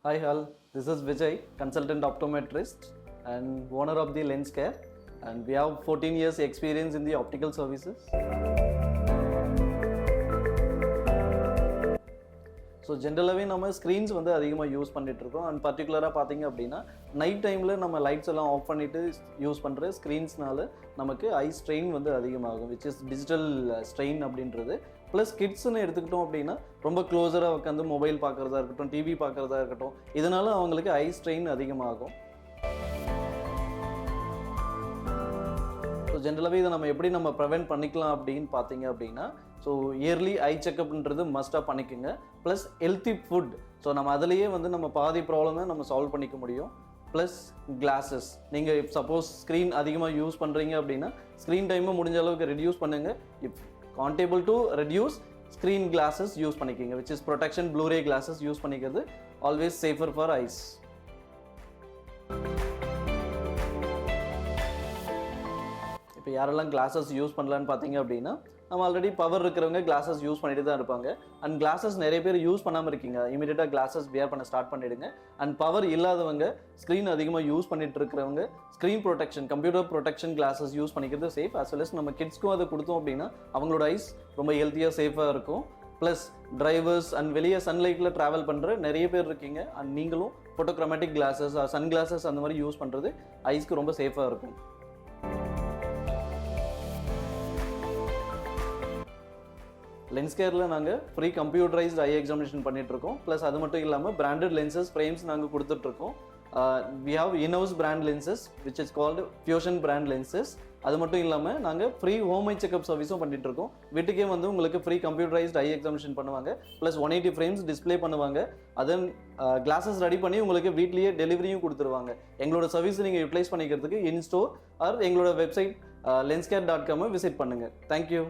Hi all, this is Vijay, consultant optometrist and owner of the Lens Care, and we have 14 years experience in the optical services. So ஜென்ரலாகவே நம்ம screens வந்து அதிகமாக use பண்ணிகிட்ருக்கோம். And பர்டிகுலராக பார்த்திங்க அப்படின்னா night டைமில் நம்ம லைட்ஸ் எல்லாம் ஆஃப் பண்ணிவிட்டு யூஸ் பண்ணுற ஸ்க்ரீன்ஸ்னால நமக்கு ஐ ஸ்ட்ரெயின் வந்து அதிகமாகும், விச் இஸ் டிஜிட்டல் ஸ்ட்ரெயின் அப்படின்றது. ப்ளஸ் கிட்ஸ்ன்னு எடுத்துக்கிட்டோம் அப்படின்னா ரொம்ப க்ளோஸராக உட்காந்து மொபைல் பார்க்குறதா இருக்கட்டும், டிவி பார்க்குறதா இருக்கட்டும், இதனால் அவங்களுக்கு ஐ ஸ்ட்ரெயின் அதிகமாகும். ஸோ ஜென்ரலாகவே இதை நம்ம எப்படி நம்ம ப்ரிவென்ட் பண்ணிக்கலாம் அப்படின்னு பார்த்தீங்க அப்படின்னா, ஸோ இயர்லி ஐ செக்கப்ன்றது மஸ்ட்டாக பண்ணிக்கோங்க. ப்ளஸ் ஹெல்த்தி ஃபுட், ஸோ நம்ம அதிலேயே வந்து நம்ம பாதி ப்ராப்ளமை நம்ம சால்வ் பண்ணிக்க முடியும். ப்ளஸ் கிளாஸஸ், நீங்கள் இப் சப்போஸ் ஸ்க்ரீன் அதிகமாக யூஸ் பண்ணுறீங்க அப்படின்னா ஸ்க்ரீன் டைமை முடிஞ்ச அளவுக்கு ரெடியூஸ் பண்ணுங்கள். If comfortable to reduce screen glasses use பண்ணிக்கோங்க, which is protection blue ray glasses use பண்ணிக்கிறது ஆல்வேஸ் சேஃபர் ஃபார் ஐஸ். இப்போ யாரெல்லாம் கிளாஸஸ் யூஸ் பண்ணலான்னு பார்த்தீங்க அப்படின்னா, நம்ம ஆல்ரெடி பவர் இருக்கிறவங்க கிளாஸஸ் யூஸ் பண்ணிட்டு தான் இருப்பாங்க. அண்ட் கிளாஸஸ் நிறைய பேர் யூஸ் பண்ணாமல் இருக்கீங்க, இமீடியட்டாக கிளாஸஸ் வியர் பண்ண ஸ்டார்ட் பண்ணிவிடுங்க. அண்ட் பவர் இல்லாதவங்க, ஸ்க்ரீன் அதிகமாக யூஸ் பண்ணிட்டு இருக்கிறவங்க screen protection, computer protection classes use பண்ணிக்கிறது சேஃப். அஸ் வெல் அஸ் நம்ம கிட்ஸ்க்கும் அதை கொடுத்தோம் அப்படின்னா அவங்களோட ஐஸ் ரொம்ப ஹெல்த்தியாக சேஃபாக இருக்கும். ப்ளஸ் டிரைவர்ஸ் அண்ட் வெளியே சன்லைட்டில் ட்ராவல் பண்ணுற நிறைய பேர் இருக்கீங்க, அண்ட் நீங்களும் ஃபோட்டோக்ரோமேட்டிக் கிளாஸஸ், சன் கிளாஸஸ் அந்த மாதிரி யூஸ் பண்ணுறது ஐஸ்க்கு ரொம்ப சேஃபாக இருக்கும். லென்ஸ் கேரில் நாங்கள் ஃப்ரீ கம்ப்யூட்டரைஸ்டு ஐ எக்ஸாமினேஷன் பண்ணிகிட்ருக்கோம். ப்ளஸ் அது மட்டும் இல்லாமல் பிராண்டட் லென்சஸ் ஃப்ரேம்ஸ் நாங்கள் கொடுத்துட்ருக்கோம். We have in house brand lenses which is called Fusion brand lenses. அது மட்டும் இல்லாமல் நாங்கள் ஃப்ரீ ஹோம் ஐ செக்அப் சர்வீஸும் பண்ணிகிட்ருக்கோம். வீட்டுக்கே வந்து உங்களுக்கு ஃப்ரீ கம்ப்யூட்டரைஸ்டு ஐ எக்ஸாமினேஷன் பண்ணுவாங்க. ப்ளஸ் 180 ஃப்ரேம்ஸ் டிஸ்பிளே பண்ணுவாங்க. அதன் கிளாஸஸ் ரெடி பண்ணி உங்களுக்கு வீட்லேயே டெலிவரியும் கொடுத்துருவாங்க. எங்களோட சர்வீஸ் நீங்கள் யூட்டிலைஸ் பண்ணிக்கிறதுக்கு இன் ஸ்டோர் ஆர் எங்களோட வெப்சைட் lenscare.com விசிட் பண்ணுங்கள். தேங்க்யூ.